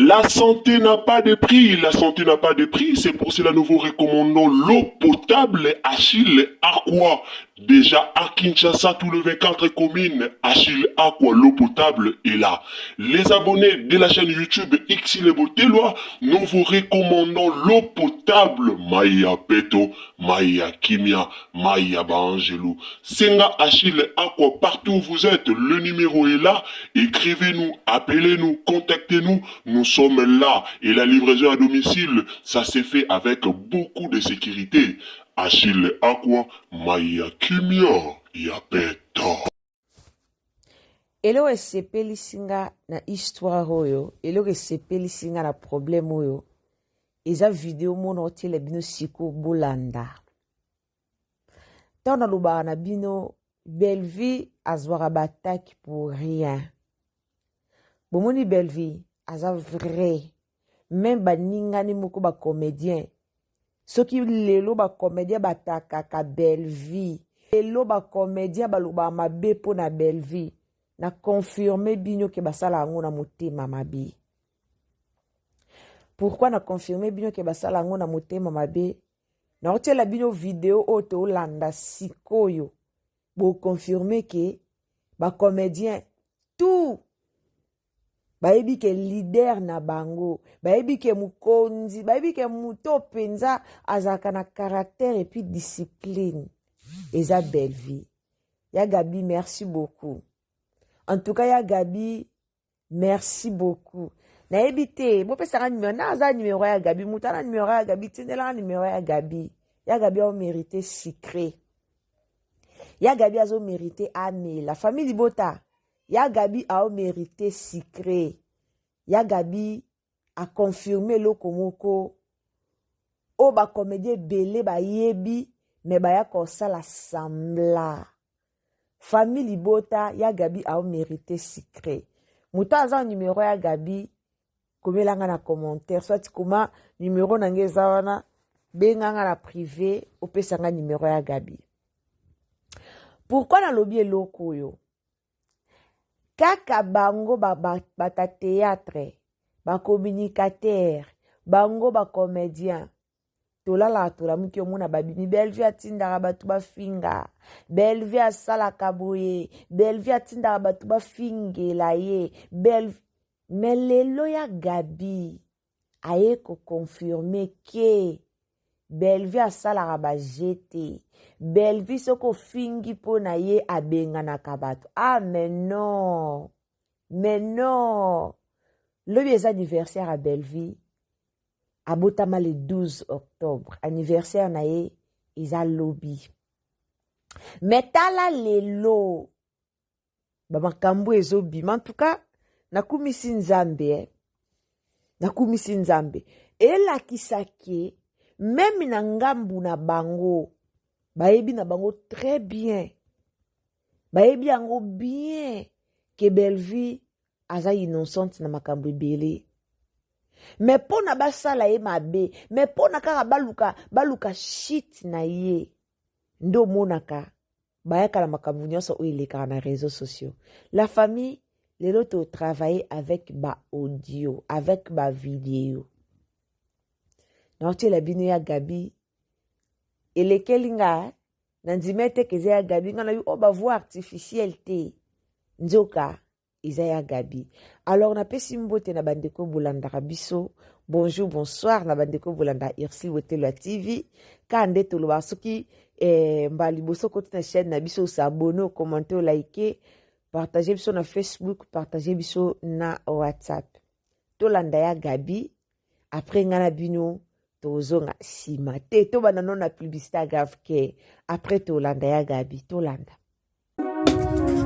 La santé n'a pas de prix, la santé n'a pas de prix, c'est pour cela que nous vous recommandons l'eau potable Achille Aqua. Déjà à Kinshasa, tous les 24 communes, Achille Aqua, l'eau potable est là. Les abonnés de la chaîne YouTube Xile Botelwa, nous vous recommandons l'eau potable Maya Peto, Maya Kimia, Maya Bangelou. Senga Achille Aqua, partout où vous êtes, le numéro est là. Écrivez-nous, appelez-nous, contactez-nous. Nous sommes là. Et la livraison à domicile, ça s'est fait avec beaucoup de sécurité. Achille Aqua, Maya Kimia, Yapeto. Eloko esepelisi nga na histoire oyo, eloko esepelisi nga na problème oyo, eza video mona otele bino siko bolanda. Tana lobaka na bino, Belle-Vie azwaka bataki pour rien. Bomoni Belle-Vie aza vrai. Même baningani moko ba comédien. Soki lelo ba comédien batakaka Belle-Vie. Lelo ba comédien baloba mabe po na Belle-Vie. Na confirmer bino ke basala ngo na motema mabe. Pourquoi na confirmer bino ke basala ngo na motema mabe? Na otela bino video oto landa sikoyo. Bo confirmer ke ba comédien tout bayebi ke leader na bango, bayebi ke mukonzi, bayebi ke muto penza azaka na caractère et puis discipline. Eza Belle-Vie. Ya Gabi, merci beaucoup. En tout cas, ya Gabi, merci beaucoup. Na ebite, bo pesa ka numéro, na za numéro ya Gabi, mutana numéro ya Gabi, tindela numéro ya Gabi. Ya Gabi a mérité secret. Ya Gabi a mérité ame. La famille Libota, ya Gabi a mérité secret. Ya Gabi a confirmé le komoko. O ba comédie belé ba yebi, mais ba ya kosa la sambla. Famille Libota, ya Gabi a mérité secret. Mouta za numéro ya Gabi, komelanga na commentaire, soit comment numéro nangeza wana, benganga na privé, opesanga numéro ya Gabi. Pourquoi na lobby eloko yo? Kaka bango bata théâtre, ba communicateur, bango ba comédien. Tolala tola muki omona babini Belle-Vie atindaka batu ba finga. Belle-Vie asala kaboye. Belle-Vie atindaka batu ba fingela ye. Mais lelo ya Gabi aye ko confirmer que Belle-Vie asala ba jeté. Belle-Vie soko fingi po na ye abenga kabatu. Ah mais non. Mais non. Le bies anniversaire à Belle-Vie. Abotama le 12 octobre. Anniversaire na ye isa lobby. Metala lelo. Bamakambu ezobi. En tout cas, nakumisi nzambe. Nakumisi nzambe. Ela kisake. Même na ngambu na bango. Baebi na bango très bien. Baebi yango bien. Que Belle-Vie aza innocente na makambu ebele. Mais pour na basala ye mabe, mais pour na kaka baluka shit na ye. Ndo monaka, bayaka la makambu nyonso o ileka na réseaux sociaux. La famille, les autres travailler avec ba audio, avec ba vidéo. Na otie la bino ya Gabi, elekelinga, nandimete keze ya Gabi, ngana yu ba voix artificielle te. Nzoka. Isaiah Gabi. Alors, na pesi mbote na bandeko Bolanda Rabiso. Bonjour, bonsoir, na bandeko Bolanda Irsi Wotelo TV. Kande toloba soki mbali boso kote na chaîne na biso s'abonner, commenter, liker, partager biso na Facebook, partager biso na WhatsApp. Tolanda ya Gabi. Après ngana bino tozonga sima. Te to banano na publicité Gavke. Après tolanda ya Gabi, tolanda.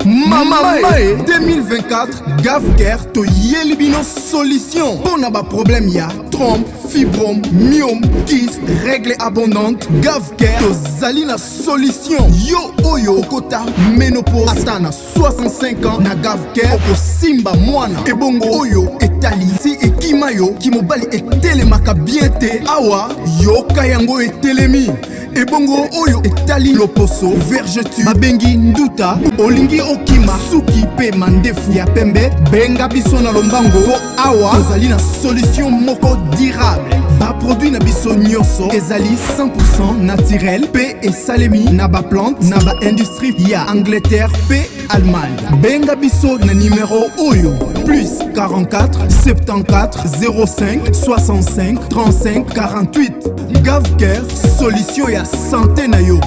Mama 2024 Gavker to yelibino solution. Bon ba problème ya trompe, fibrome, myome, kyste, règle abondante. Gavker to zalina solution. Yo oyo kota ménopause atana 65 ans na Gavker oko simba mwana. Ebongo oyo etali si ekimayo kimobali etelemaka bien te awa yo kayango etelemi. Ebongo oyo etali loposo vergeture mabengi nduta olingi mokima suki pe mandefu ya pembe benga biso na lombango po awa tozali na solution moko durable baproduit na biso nyonso ezali 100% naturel pe esalemi na baplante na baindustrie ya Angleterre pe Allemagne. Benga biso na numéro oyo plus 44 74 05 65 35 48. Gavker, solution ya santé na yo.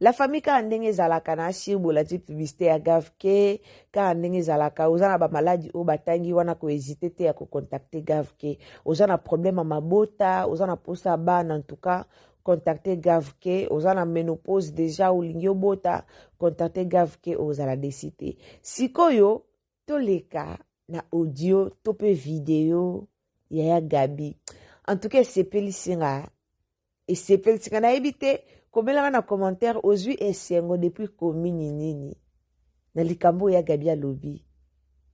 La famille ka ndenge ezalaka na shirbola ti publicité ya Gavke ka ndenge ezalaka oza na ba maladie o batangi wana ko hésiter te ya ko contacter Gavke oza na problème à mabota oza na posa bana en tout cas contacter Gavke oza na ménopause déjà olingi obota contacter Gavke oza la décider sikoyo toleka na audio to pe vidéo ya Gabi en tout cas sepeli singa na ebité komela na commentaire ozwi esengo depuis commune nini na likambo ya Gabi alobi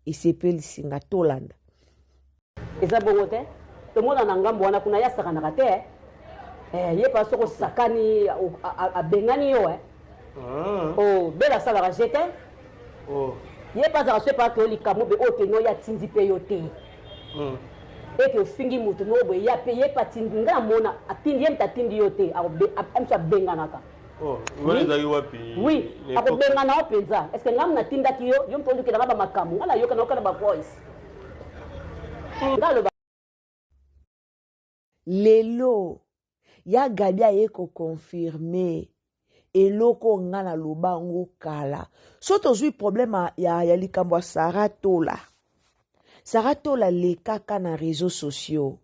esepeli singa tolanda eza bongo te tomona na ngambo wana kuna yasakanaka te ye pa soko sakani abengani yo o bela asalaka jete ye pa azaka so epa ke likambo be oyo teno ya tindi mpe yo te ete ofingi mutu nobo ya pe ye patindi nga mona atindi ye mtatindi yo te amso abenganaka oui akobengana o mpenza est ce que ngamu natindaki yo mpe olukela nga bamakambo nga nayoka nayoka na bavoice ngaloba lelo ya Gabi aye koconfirme eloko nga na lobango kala so tozwi problème ya likambo ya Sarah Tola lekaka na réseaux sociaux.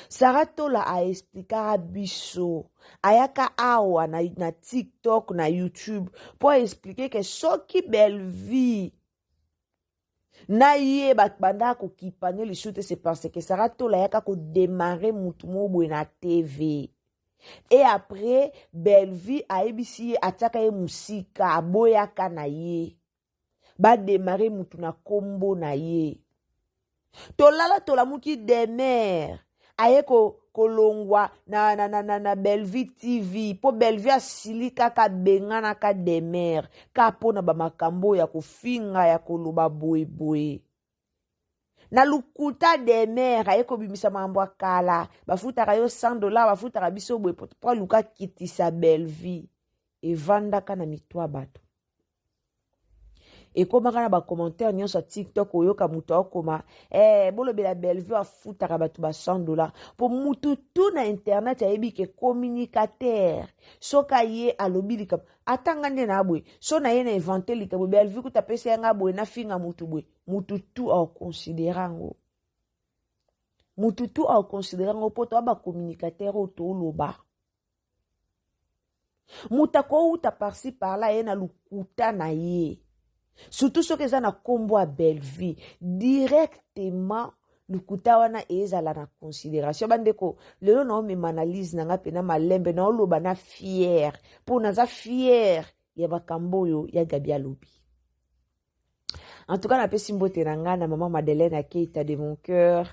Sarah Tola a expliqué biso. Ayaka awa na TikTok, na YouTube pour expliquer que soki belle vie. Na ye banda ko kipane le shoot c'est parce que Sarah Tola ayaka ko démarrer mutumo bo na TV. Et après belle vie a ebisi ataka ye musika aboyaka na ye. Ba démarrer mutu na kombo na ye. Tola muki demer aye kolongwa na Bellevue TV po Bellevue asili kaka bengana ka demer ka pona ba makambo ya kofinga ya koloba boye na lukuta demer aye kobimisa mambo kala bafutaka yo $100 bafutaka biso boye po luka kitisa Bellevue evandaka na mitwa bato et comme on a ba commentaire nyonso sur TikTok oyoka mutu akoma bolobela Bellevue afutaka bato ba $100 pour mutu tout na internet ayebi ke communicateur soka ye alobi likabo atanga nde na bwe so na ye na inventer likabo Bellevue kuta pesa nga bwe na finga mutu bwe mutu tout au considérango poto ba communicateur otoloba mutako uta parsi par là ye na lukuta na ye surtout ceux qui ont na kombo à Bellevue directement lukuta wana ezala na considération bandeko lelo na me analyse na nga pena malembe na oloba na fier pour naza fier ya bakamboyo ya Gabi alobi. En tout cas na pesi mbote na nga na maman Madeleine à Keita de mon cœur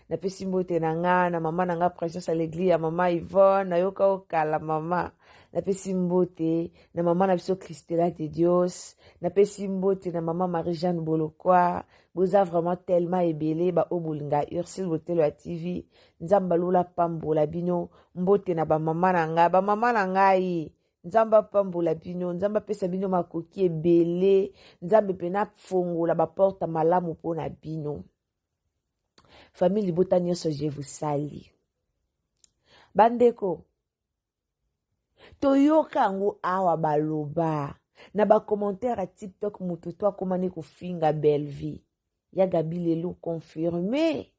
na pesi mbote na nga na maman na nga Princesse à l'église ya maman Yvonne na yoka okala maman na pesi mbote na maman na biso Christella de Dios na pesi mbote na maman Marie-Jeanne Bolokwa boza vraiment tellement ebele ba obulinga Ursule Botelo ya TV nzamba lula pambola bino mbote na ba mama na ngai nzamba pambola bino nzamba pesa bino makoki ebele nzambe pena fongola ba porta malamu pona bino famille libota nyonso je vous salue bandeko toyoka ngo awa baloba na ba commentaire à TikTok mutu to akomani kofinga Bellevue ya Gabi lelo confirmé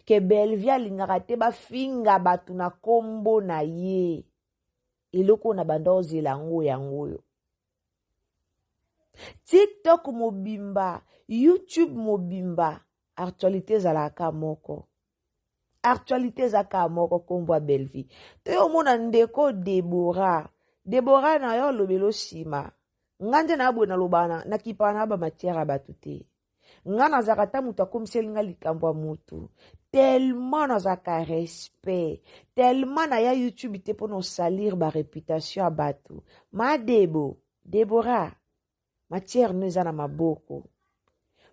que Bellevue alingaka te bafinga batu na kombo na ye eloko na banda ozela yango TikTok mobimba YouTube mobimba actualité zalaka moko kombo Bellevue to mona ndeko Deborah na yo lobelo sima ngande na abwe na lobana na kipana ba matière batute nga nazaka mutu akomiseli nga likambo ya mutu tellement nazaka respect tellement na ya YouTube te mpo na osalir bareputation ya bato Debora matière no eza na maboko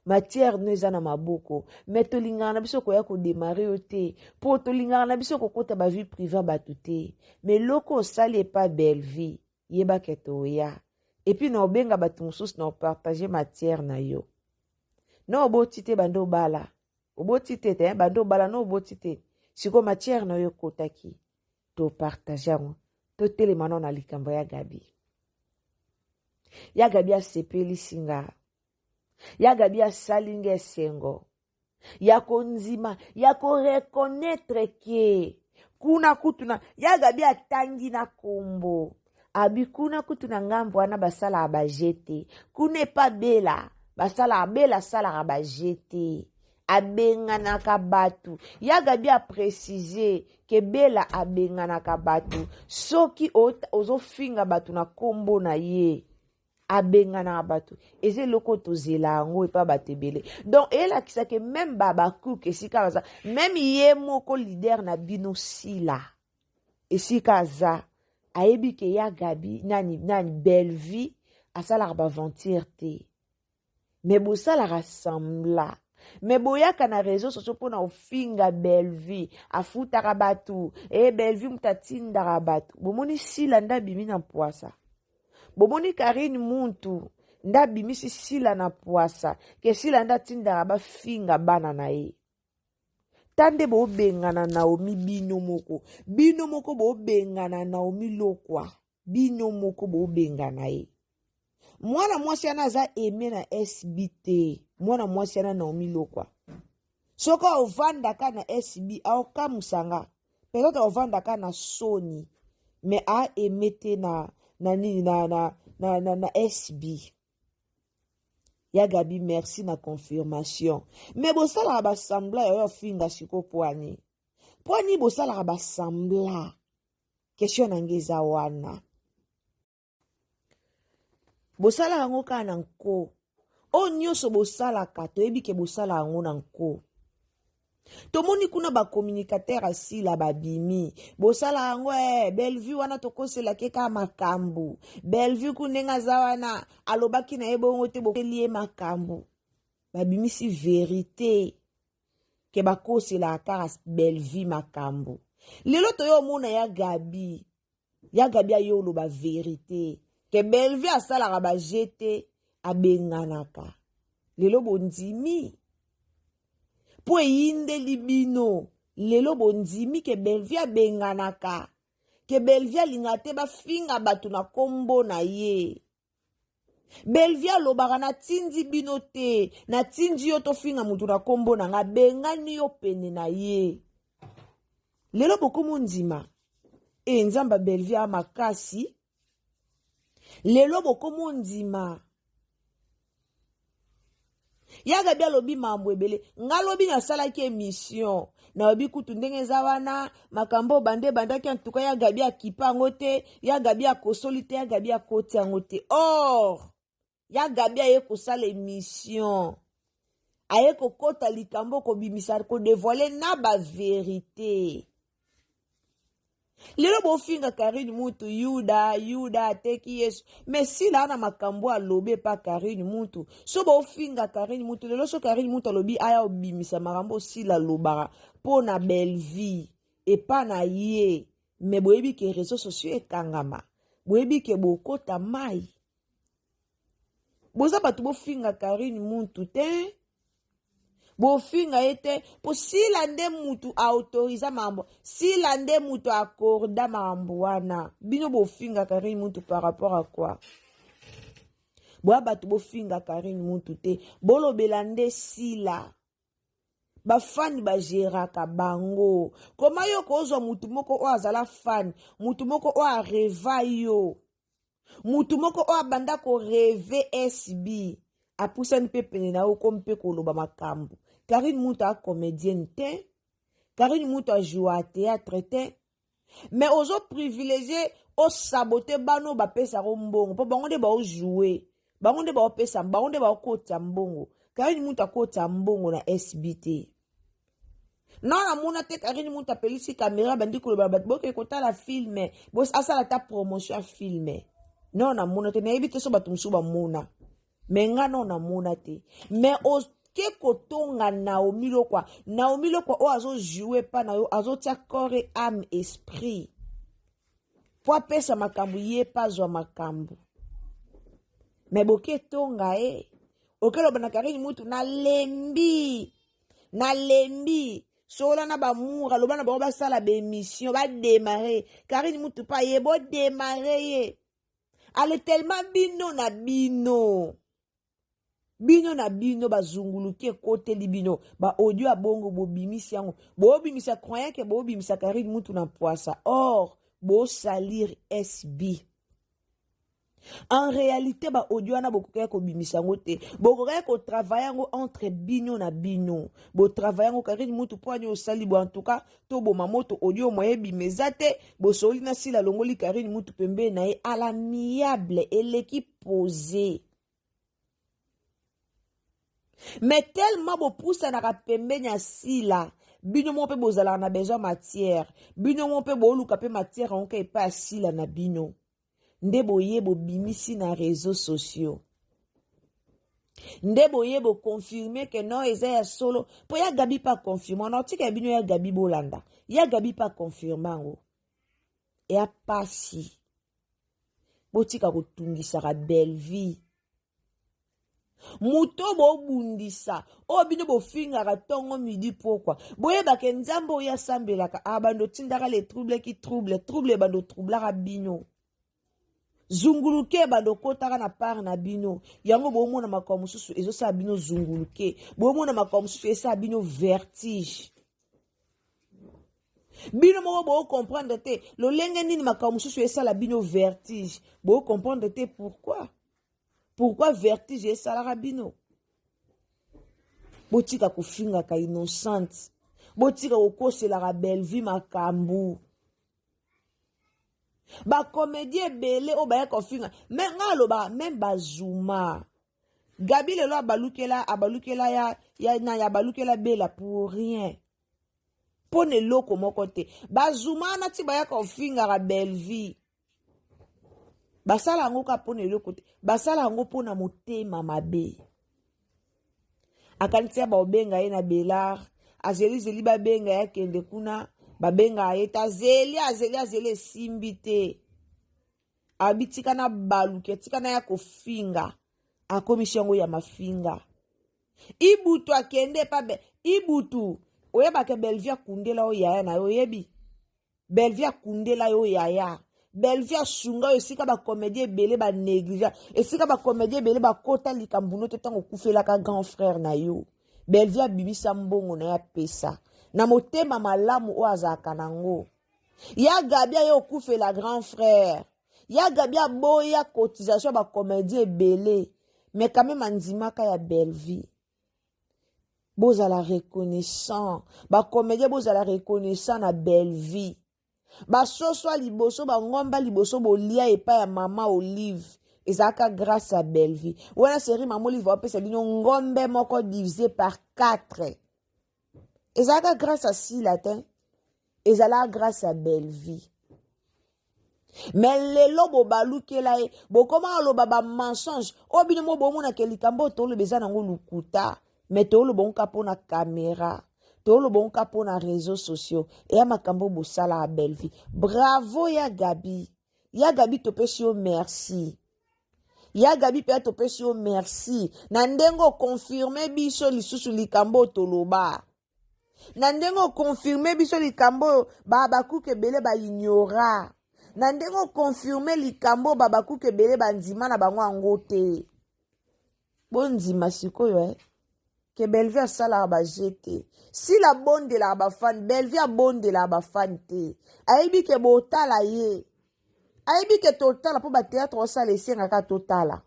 matière no eza na maboko me tolingaka na biso koya kodemare yo te mpo tolingaka na biso kokota bavie privé bato te me loko osali epa belle vie yebaka toya epuis na obenga bato mosusu na opartage matière na yo na oboti te bando obala oboti te te bando obala na oboti te siko matière na yo kotaki topartage yango totelema na likambo ya Gabi asepelisi nga ya Gabi asali nga esengo ya konzima ya korekonetre ke kuna kutuna ya Gabi atangi na kombo abi kuna kutuna ngambo wana basala abajete kuna epa bela basala abela sala abajete abenganaka batu ya Gabi apréciser ke bela abenganaka batu soki ozofinga batu na kombo na ye abenganaka batu eze loko tozela yango epa bato ebele donc elakisa ke même babacook esika baza même ye moko leader na bino sila esika aza ayebi ke ya Gabi nani belle vie asalaka baventure te me bosalaka sambla me boyaka na réseau sociaux mpona ofinga belle vie afutaka batu belle vie mutu atindaka batu bomoni sila nda bimi na poasa bomoni Karine muntu nda bimisi sila na poasa ke sila nda tindaka bafinga bana na ye tande bobengana Naomi bino moko bobengana Naomi lokwa bino moko bobengana ye mwana mwasi ana aza eme na SBT mwana mwasi ana Naomi lokwa soka ovandaka na SB aokamusanga peut-être ovandaka na Sony mais a emete na SB ya Gabi merci na confirmation mais bosalaka basambla yo finga siko poani bosalaka basambla question na ngeza wana bosalaka yango kaka na nko o nyonso bosalaka toyebi ke bosalaka yango na nko tomoni kuna bakommunikateur asila babimi bosala yango belle vie wana tokosela ke ka makambu belle vie kunenga aza wana alobaki na ye bongo te bokeli ye makambu babimisi vérité ke bakosela kaka belle vie makambu lelo toyo omona ya Gabi aye oloba vérité ke belle vie asalaka bajete abenganaka lelo bondimi po eyindeli bino lelo bondimi ke belle vie abenganaka ke belle vie alinga te bafinga bato na kombo na ye belle vie alobaka natindi bino te natindi yo tofinga mutu na kombo na nga bengani yo pene na ye lelo bokomo ndima nzamba belle vie amakasi lelo bokomo ndima ya Gabi alobi mambo ebele nga lobi nasalaki émission na obi kutu ndenge eza wana makambo bande bandaki en tout cas ya Gabi akipa yango te ya Gabi akosoli te ya Gabi akoti yango te or ya Gabi aye kosala émission aye kokota likambo kobimisa kodévoile na bavérité lelo bofinga Karine mutu yuda ateki Yesu mais si la na makambo alobe pa Karine mutu so bofinga Karine mutu lelo so Karine mutu alobi aya obimisa makambo si la lobara po na belle vie et pas na ye mais boyebi ke réseaux sociaux ekangama boyebi ke bokota mai boza batu bofinga Karine mutu te bofinga ete po sila nde mutu autoriza mambo sila nde mutu accorda mambo wana bino bofinga Karine mutu par rapport à quoi boya batu bofinga Karine mutu te bolobela nde sila bafani bageraka bango koma yo kozwa mutu moko o azala fani mutu moko o areva yo mutu moko o abanda ko reve SB apusani mpe pene na yo kompe koloba makambo Karine mutu a comédienne te Karine mutu a joué à théâtre te mais ozo privilégié o saboter bano bapesa ko mbongo po bango nde ba o jouer bango nde ba o pesa bango nde ba o kota mbongo Karine Mouta kota mbongo na SBT. Non, na mona te Karine Mouta pelisi caméra bandi ko ba boke kota la filme. Bos asala ta promotion filme. Non, na mona te na ebite so batumsu ba mona. Menga non na mona te. Mais o ke kotonga Naomi Lokwa. Naomi Lokwa o azo jouer pa na yo azo tia corps et âme esprit. Po apesa makambu ye pa zwa makambu. Mais boke tonga okelo bana Karine Mouta na lembi. Sola na ba moura, lobana ba ba sala ba émission, ba démarrer. Karine Mouta pa ye bo démarrer ye. Ale tellement bino na bino. Bino na bino ba zunguluke kote li bino. Ba audio a bongo bo bimisi yango. Bo bimisa croyant que bo bimisa Karine Mouta na poisa. Or, bo salir SB. En réalité, ba audio na beaucoup ko bimisa ngote. Beaucoup ko travailler ngo entre bino na bino. Bo travailler ngo Karine Mouta poanyo sali bo en tout cas to bo mamoto audio moye bimezate bo soli na sila longoli Karine Mouta pembe na à l'amiable et l'équipe posée. Mais tellement bo poussa na pembe nya sila. Bino mo pe bozala na besoin matière. Bino mo pe bo luka pe matière on ka pas sila na bino. Ndebo yebo bimisi na réseaux sociaux. Ndebo yebo confirmer que non ya solo. Po ya Gabi pas confirmer. Non tika bino ya Gabi bolanda. Ya Gabi pas confirmer. Et a pasi. Botika kotungisa ka belle vie. Muto bo bundisa. O bino bo finga ka tongo midi pourquoi. Boye ba ke nzambo ya sambela ka abando tindaka les troubles qui trouble bando troublera bino. Zunguluke badokotaka na par na bino yango bomona makomo susu ezo sa bino zunguluke bomona makomo susu esa bino vertige bino mo bo comprendre te lo lenge nini makomo susu esa la bino vertige bo comprendre te pourquoi vertige esa la bino botika kufinga ka innocente botika kokosela ka belle vie makambu. Ba comédie belé o ba kofinga mais ngalo ba même bazuma Gabi le lo abalukela ya balukela bela pour rien pone loko moko te bazuma na ti ba kofinga ra belle vie basala ngo ka pone loko te basala ngo pona motema mabe akantia ba obenga ye na belar azeli ba benga ya kende kuna babenga eta zeli simbite abitika na baluke tika na ya kofinga akomishango ya mafinga ibutu akende pabe ibutu oyeba ke Belvia kundela o yaya na yo yebi Belvia kundela yo yaya Belvia sunga yo sika ba comédie belé ba négligent et sika ba comédie belé ba kota likambuno te tango kufela ka grand frère na yo Belvia bibisa mbongo na ya pesa na motema malamu o azaka nango ya Gabia yo kufela grand frère ya Gabia boya cotisation ba comédie belé mais quand même andimaka ya belle vie bozala reconnaissant ba comédie bozala reconnaissant na belle vie ba soso liboso ba ngomba liboso bolia epa ya mama Olive ezaka grâce à belle vie wana série mama Olive va pesa bino ngombe moko divisé par 4 ezaka grâce à si latin ezala grâce à belle vie mais lelo bo balukela e bo koma lo baba mensonge o bino mo bo mona ke likambo to lo bezana ngo lukuta mais to lo bon kapo na caméra to lo bon kapo na réseaux sociaux et ya makambo bo sala a belle vie bravo ya Gabi to pesio merci ya Gabi pe to pesio merci na ndengo confirmer biso lisusu likambo to loba na ndengo confirmer biso likambo babaku ke bele ba ignora na ndengo confirmer likambo babaku ke bele bandima na bango angote bonzima sikoyo que Belvia sala ba jete si la bonde la ba fan Belvia bonde la ba fan te aibi ke botala ye aibi ke totala po ba théâtre sa laisser ngaka totala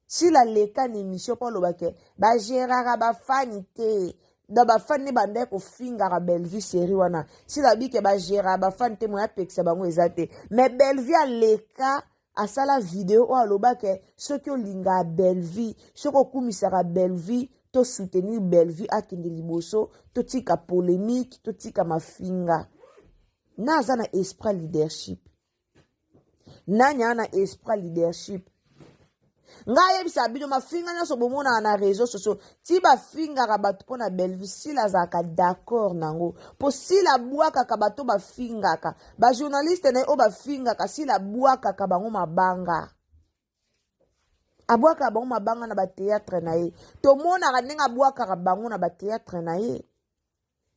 si la leka ni mission po lo ba ke ba gérara ba fan te da ba fan ne bande ko finga ra Belvia série wana si la bi ke ba gérara ba fan te mo ya pekisa bango ezate mais Belvia leka asala video oyo alobake soki olinga belle vie soki okumisaka belle vie to soutenir belle vie akende liboso totika polémique totika mafinga naza na esprit leadership nani ana esprit leadership nga yebisa bino mafinga nyonso bomona na réseaux sociaux ti bafingaka bato mpo na belle vie sila azalaka d'accord nango mpo sila abwakaka bato bafingaka bajournaliste na ye oyo bafingaka sila abwakaka bango mabanga abwakaka bango mabanga na bateatre na ye tomonaka ndenge abwakaka bango na bateatre na ye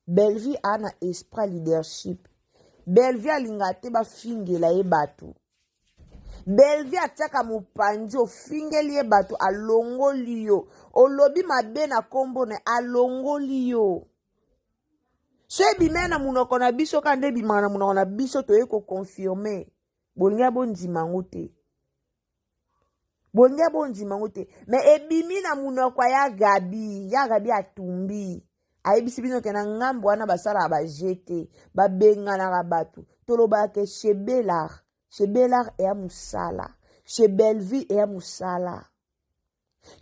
belle vie ana esprit leadership belle vie alinga te bafingela ye bato belle vie atiaka mopanzi ofingeli ye bato alongoli yo olobi mabe na kombo na alongoli yo so ebimee na munoko na biso ka nde ebimaka na munoko na biso toye kokonfirme bolingi bondimango te bolingi bondimango te me ebimi na munoko ya gabi atumbi ayebisi bino ke na ngambo wana basala bajete babenganaka bato tolobaka chez Bellard et à Moussala. Chez Belleville et à Moussala.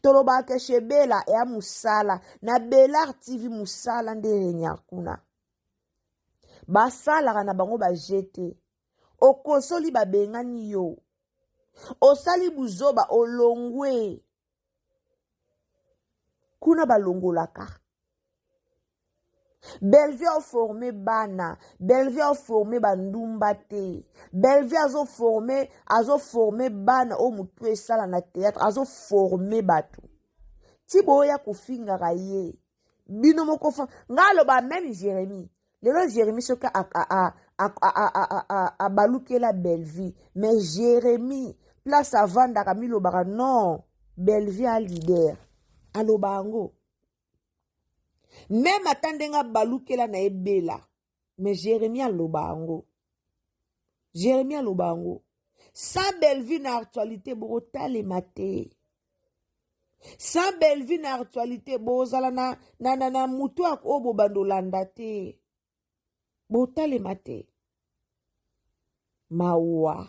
Tolobake chez Bella et à Moussala. Na Bellard TV Moussala nde renyakuna. Basala na bango ba jete. Okosoli ba bengani yo. Osali buzoba olongwe. Kuna balongolaka. Belleville a formé bana, Belleville a formé bandumbate, Belleville a formé bana o mutu esala na théâtre, a formé batu. Tibo ya kufinga raye, bino moko fa, ngalo ba même Jérémie. Lelo Jérémie soka a baluke la Belleville, mais Jérémie place à vanda kamilo bara non, Belleville a leader. Alo bango. Même atandenga balukela na ebela. Mais Jérémie alobango. Jérémie alobango. Sans Belleville na actualité borotale mate. Sans Belleville na actualité bozala na mutu ak obo bandolanda te. Borotale mate. Mawa.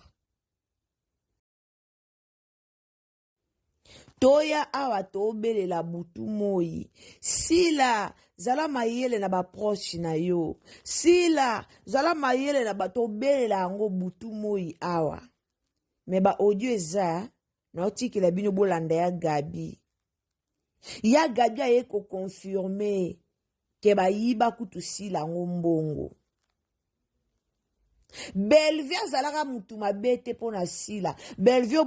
Toya awa tobele la butu moi. Sila zala mayele na ba proche na yo. Sila zala mayele na ba tobele la ngo butu moi awa. Me ba audio eza na otiki la bino bolanda ya Gabi. Ya Gabi aye ko confirmer ke ba yiba kutu sila ngo mbongo. Belleville zalaka mutu mabete pona sila. Belleville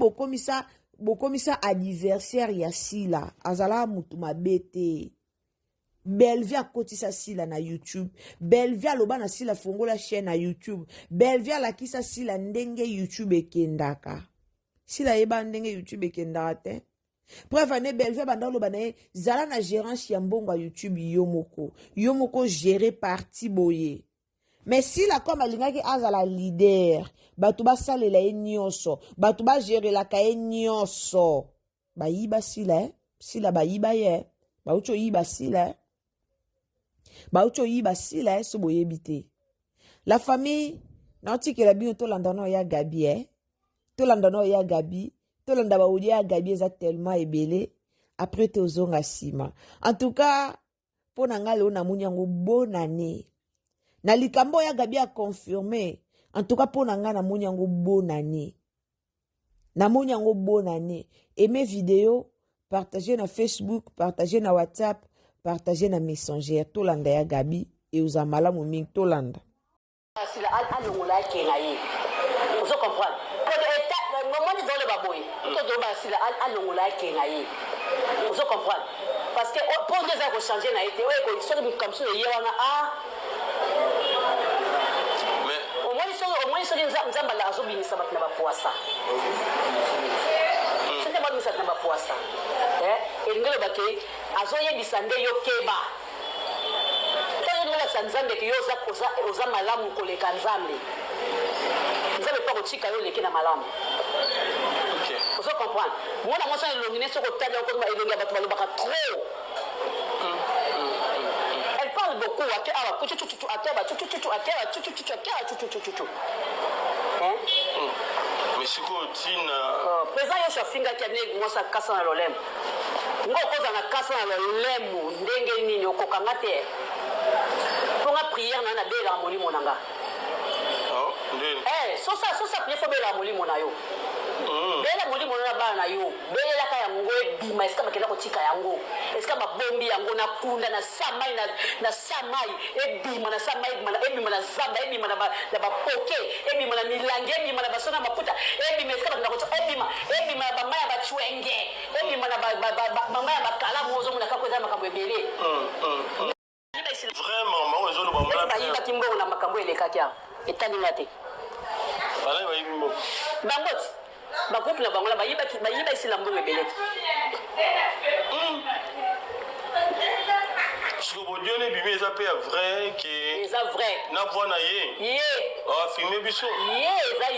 bokomisa anniversaire ya sila azala mutu mabete. Belleville akotisa sila na YouTube. Belleville aloba na sila fongola chaîne na YouTube. Belleville alakisa sila ndenge YouTube ekendaka. Sila yeba ndenge YouTube ekendaka te. Preuve ane Belleville banda aloba na ye zala na gérance ya mbongo ya YouTube yomoko gérer parti boye. Mais si la comme alingaki azala leader, batu ba salela ye nyonso, batu ba gérer la kaye nyonso. Ba yiba sila, sila ba yiba ye, ba ucho yiba sila. Ba ucho yiba sila so boyebite. La famille nanti ke la bino to landano ya Gabi to landano ya Gabi, to landa ba udi ya Gabi eza tellement ebele après to zonga sima. En tout cas, pona ngale ona munyango bonne année. Na likambo ya Gabi a confirmé. En tout cas, pour nanga na munyango bonne année. Na munyango bonne année. Aimez vidéo, partagez na Facebook, partagez na WhatsApp, partagez na Messenger. Tolanda ya Gabi et uzamala muming tolanda. Sila alongola kenga ye. Vous comprenez? Moment dans le baboy. Tout doba sila alongola kenga ye. Vous comprenez? Parce que pour des gens changer na été, ouais ko so comme ça ye wana au moins nzamba la azobinisa bato na bapoasa sente babimisa na bapoasa elingelo bake azoyebisa nde yo keba toyebisa nzambe ke yo oza malamu koleka nzambe nzambe mpo kotika yo leke na malamu ozo comprendre mwana mwasi elongi ne soko otali okoma elongi ya bato balobaka trop. Beaucoup à Mais siko tina président yo shafinga kiane ngosa kasa na lolemo ngokoza na kasa na lolemo ndenge nini okokanga te ponga prière na bela molimo nanga sosa prière fo bela molimo na yo bela molimo na bana na yo bela ka yango ebima eska bakenda kotika yango eska babombi yango na kunda na samai na samai ebima na samai ebima na zamba ebima na bapoke ebima na milange ebima na basona maputa ebima eska bakenda kotika ebima na bamaya bachwenge ebima na bamaya bakala mozo mona kakoza makambo ebele vraiment ma ozo lo bamala bayiba kimbongo na makambo elekaki ya etani ngate bala bayibi mo bangoti bagroupe na bango la bayiba isila mbongo ebele siko bodione bimi eza pe ya vrai que eza vrai na voix ye filmer biso ye eza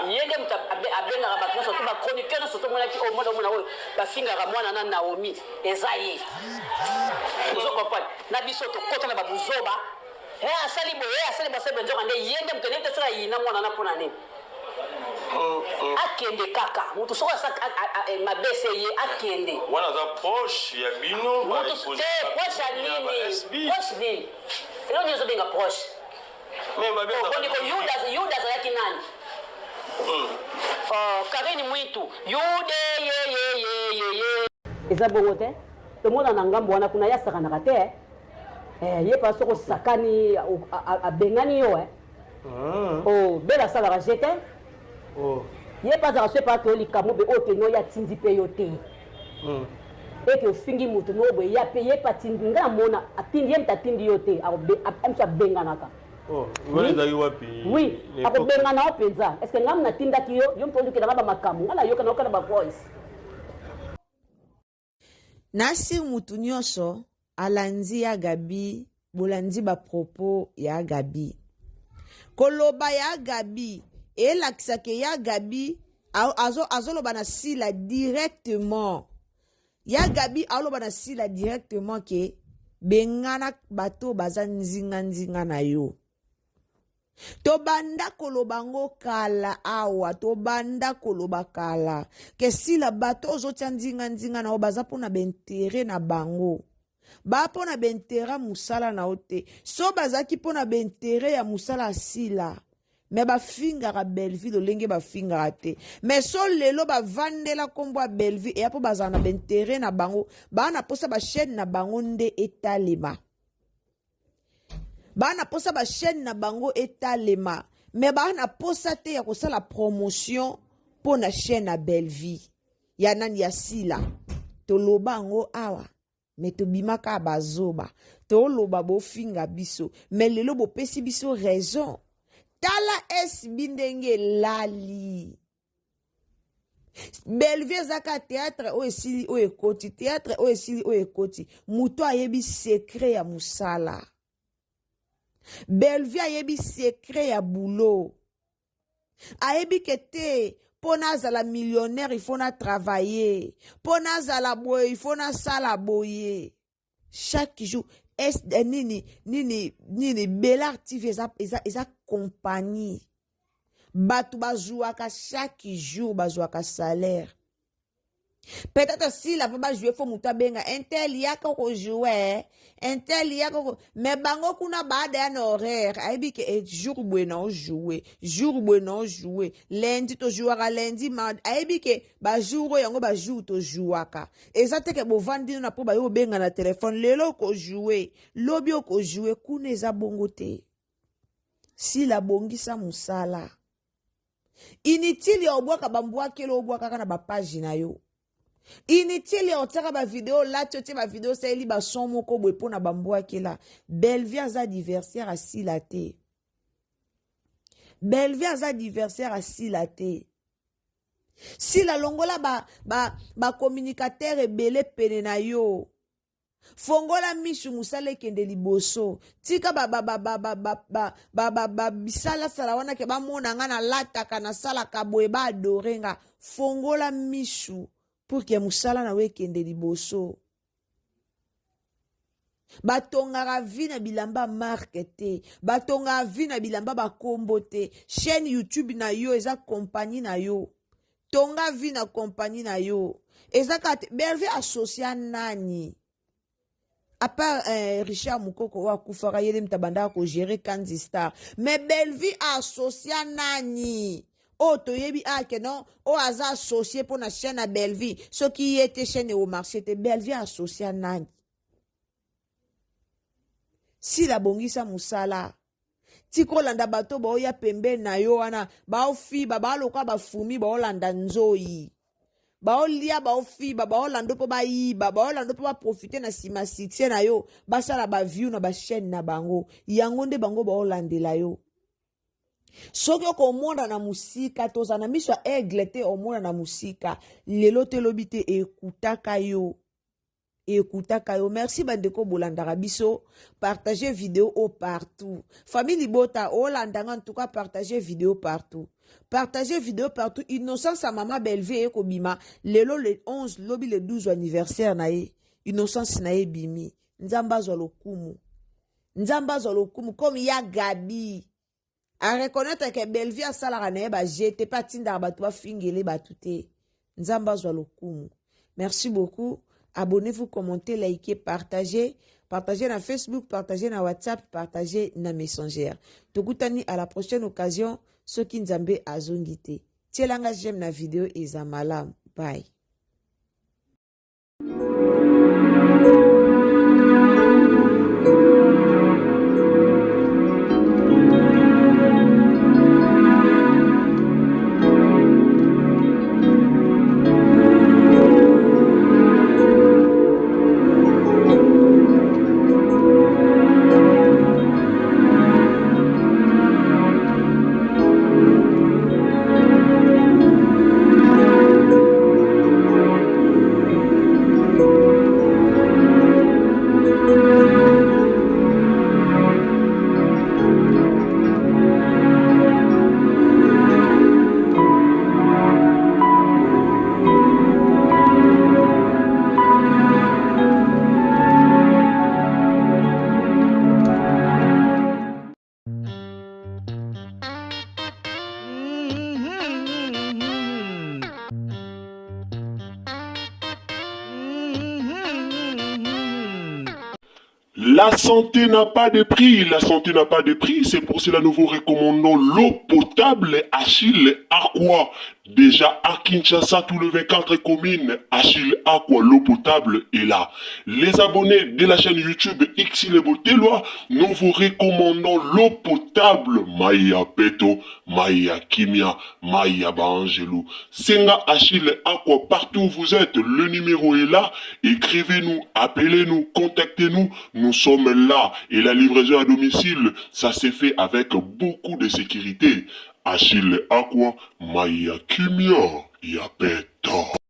ye nde moto abengaka bato nyonso to bachroniqueur nyonso tomonaki omona omona oyo bafingaka mwana na Naomi eza ye ozo comprendre na biso tokota na babuzoba asali boye nzoka nde ye nde moto nde te soka yina mwana na mpona nini akende kaka mutu soko mabese ye akende wana za proche ya bino mutu te proche ya nini proche nini elo nyozo benga proche kondiko yuda azalaki nani Karine Mwitu yude ye eza bongo te tomona na ngambo wana kuna yasakanaka te ye pa soko sakani abengani yo bela asalaka jete ye pa azaka so epa ake olikamu be oyo keno ya tindi mpe yo te eke ofingi mutu no boye ya mpe ye pa tindi nga namona atindi ye mte atindi yo te miso abenganaka oui akobengana o mpenza estce ngamu natindaki yo mpe olukelanga bamakambo nga nayoka nayoka na bavoice nasi mutu nyonso alandi ya Gabi bolandi bapropos ya Gabi koloba ya Gabi elakisake ya Gabi azoloba na sila directement ya Gabi aloba na sila directement ke bengana bato baza nzinga na yo tobanda koloba ngo kala awa tobanda koloba kala ke sila bato ozotia nzinga na yo baza mpona bentere na bango ba mpona bentere musala na yo te so bazaki mpona bentere ya musala asila me bafingaka Belleville olenge bafingaka te me so lelo bavandela kombo ya Belleville eya mpo bazala na bentere na bango bana posa bachaine na bango nde etalema bana posa bachaine na bango etalema me bana posa te ya kosala promotion mpo na chaine na Belleville ya nani ya sila toloba ngo awa me tobimaka bazoba toloba bofinga biso me lelo bopesi biso raison tala bindenge lali Belleville zaka théâtre o esili o ekoti théâtre o esili o ekoti muto ayebi secret ya musala Belleville ayebi secret ya boulot ayebi kete pona azala millionnaire il faut na travailler pona azala boye il faut na sala boye chaque jour nini Bella TV eza compagnie batu bazouaka chaque jour bazouaka salaire peut-être si la va jouer faut muta benga intel yaka ko jouer intel yaka mais bango kuna baada ya horaire aibi ke jour bueno jouer lundi to jouera lundi mardi aibi ke ba jour yango ba jour to jouaka ezate ke bo vandi na po ba yo benga na téléphone lelo ko jouer lobi ko jouer kuna eza bongo te si la bongisa musala inutile ya obwaka bambwake lo obwaka kana ba page na yo inutile ya otaka ba video la tiote ba video saeli ba son moko boye pona bambwake la Belleville aza adversaire asila te Belleville aza adversaire asila te si la longola ba communicateur ebele pene na yo fongola mishu musale kende liboso tika bisala sala wana ke bamona nga na lataka na sala kaboye ba adorenga fongola mishu pour que musala na we kende liboso batongaka vi na bilamba marke te, batongaka vi na bilamba bakombo te. Chaîne YouTube na yo eza compagnie na yo, tonga vi na compagnie na yo eza kate. Belvi associa nani à part Richard Mukoko wa kufaka yele mtabanda ko gérer Kanzi Star, mais Belvi associa nani o toyebi ake non o aza associé pour na chaîne à Belvi, ce qui était chaîne au marché te Belvi associa nani. Si la bongisa musala tiko landa bato ba oya pembe na yo wana ba ofi ba loka ba fumi ba olanda nzoyi ba olia ba ofi ba olando po ba yiba ba olando po ba profiter na sima succès na yo ba sala ba view na ba chaîne na bango yango nde bango ba olandela yo. Soki okomona na musika toza na miso aigle te omona na musika lelo te lobi te ekutaka yo. Écoutaka yo. Merci bandeko bolandaka biso, partagez vidéo au partout. Famille Libota olandanga en tout cas partagez vidéo partout. Partagez vidéo partout. Innocence à maman Belvi e kobima lelo le 11 lobi le 12 anniversaire na ye. Innocence na ye bimi. Nzamba zo lokumu. Nzamba zo lokumu comme ya Gabi. A reconnaître que Belvi a salaka na ye ba jete pa tinda ba to fingele ba touté. Nzamba zo lokumu. Merci beaucoup. Abonnez-vous, commentez, likez, partagez. Partagez dans Facebook, partagez dans WhatsApp, partagez dans Messenger. Tokutani à la prochaine occasion. Ceux qui nzambe azongite. Tchelanga j'aime la vidéo et zamalam. Bye. La santé n'a pas de prix, la santé n'a pas de prix, c'est pour cela nous vous recommandons l'eau potable Achille Aqua. Déjà à Kinshasa, tous les 24 communes, Achille Aqua, l'eau potable est là. Les abonnés de la chaîne YouTube Xile Boteloa, nous vous recommandons l'eau potable Maya Peto, Maya Kimia, Maya Bangelou. Senga Achille Aqua, partout où vous êtes, le numéro est là. Écrivez-nous, appelez-nous, contactez-nous. Nous sommes là et la livraison à domicile, ça s'est fait avec beaucoup de sécurité. Achille Aqua, Maya Kimia, Yapeto.